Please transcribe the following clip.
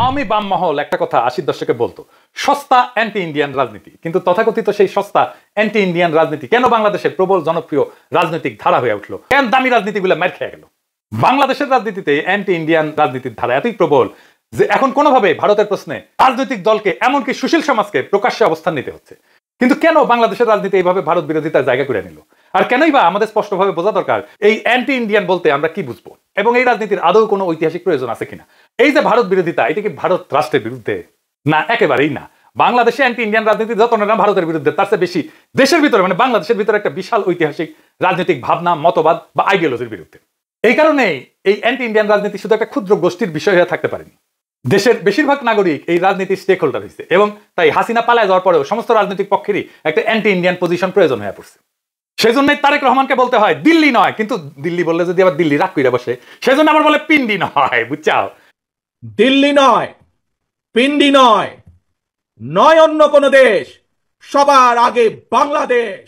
আওয়ামী বাম মহল একটা কথা ৮০ দশকে বলতো, সস্তা অ্যান্টি ইন্ডিয়ান রাজনীতি। কিন্তু তথাকথিত সেই সস্তা অ্যান্টি ইন্ডিয়ান রাজনীতি কেন বাংলাদেশের প্রবল জনপ্রিয় রাজনৈতিক ধারা হয়ে উঠলো? কেন দামি রাজনীতিগুলো মার খেয়ে গেল? বাংলাদেশের রাজনীতিতে অ্যান্টি ইন্ডিয়ান রাজনীতির ধারা এতই প্রবল যে এখন কোনোভাবে ভারতের প্রশ্নে রাজনৈতিক দলকে, এমনকি সুশীল সমাজকে প্রকাশ্যে অবস্থান নিতে হচ্ছে। কিন্তু কেন বাংলাদেশের রাজনীতি এইভাবে ভারত বিরোধিতার জায়গা করে নিল? আর কেনই বা আমাদের স্পষ্টভাবে বোঝা দরকার এই অ্যান্টি ইন্ডিয়ান বলতে আমরা কি বুঝবো, এবং এই রাজনীতির আদৌ কোনো ঐতিহাসিক প্রয়োজন আছে কিনা। এই যে ভারত বিরোধিতা, এটা কি ভারত রাষ্ট্রের বিরুদ্ধে? না, একেবারেই না। বাংলাদেশে অ্যান্টি ইন্ডিয়ান রাজনীতি যত না ভারতের বিরুদ্ধে, তার চেয়ে বেশি দেশের ভিতরে, মানে বাংলাদেশের ভিতরে একটা বিশাল ঐতিহাসিক রাজনৈতিক ভাবনা, মতবাদ বা আইডিওলজির বিরুদ্ধে। এই কারণেই এই অ্যান্টি ইন্ডিয়ান রাজনীতি শুধু একটা ক্ষুদ্র গোষ্ঠীর বিষয় হয়ে থাকতে পারেনি। দেশের বেশিরভাগ নাগরিক এই রাজনীতির স্টেক হোল্ডার হয়েছে, এবং তাই হাসিনা পালায় যাওয়ার পরেও সমস্ত রাজনৈতিক পক্ষেরই একটা অ্যান্টি ইন্ডিয়ান পজিশন প্রয়োজন হয়ে পড়ছে। সেই জন্যই তারেক রহমানকে বলতে হয় দিল্লি নয়, কিন্তু দিল্লি বললে যদি আবার দিল্লি রাগ করে বসে, সেই জন্য আবার বলে পিন্ডি নয়, বুঝছাও? দিল্লি নয়, পিন্ডি নয়, নয় অন্য কোনো দেশ, সবার আগে বাংলাদেশ।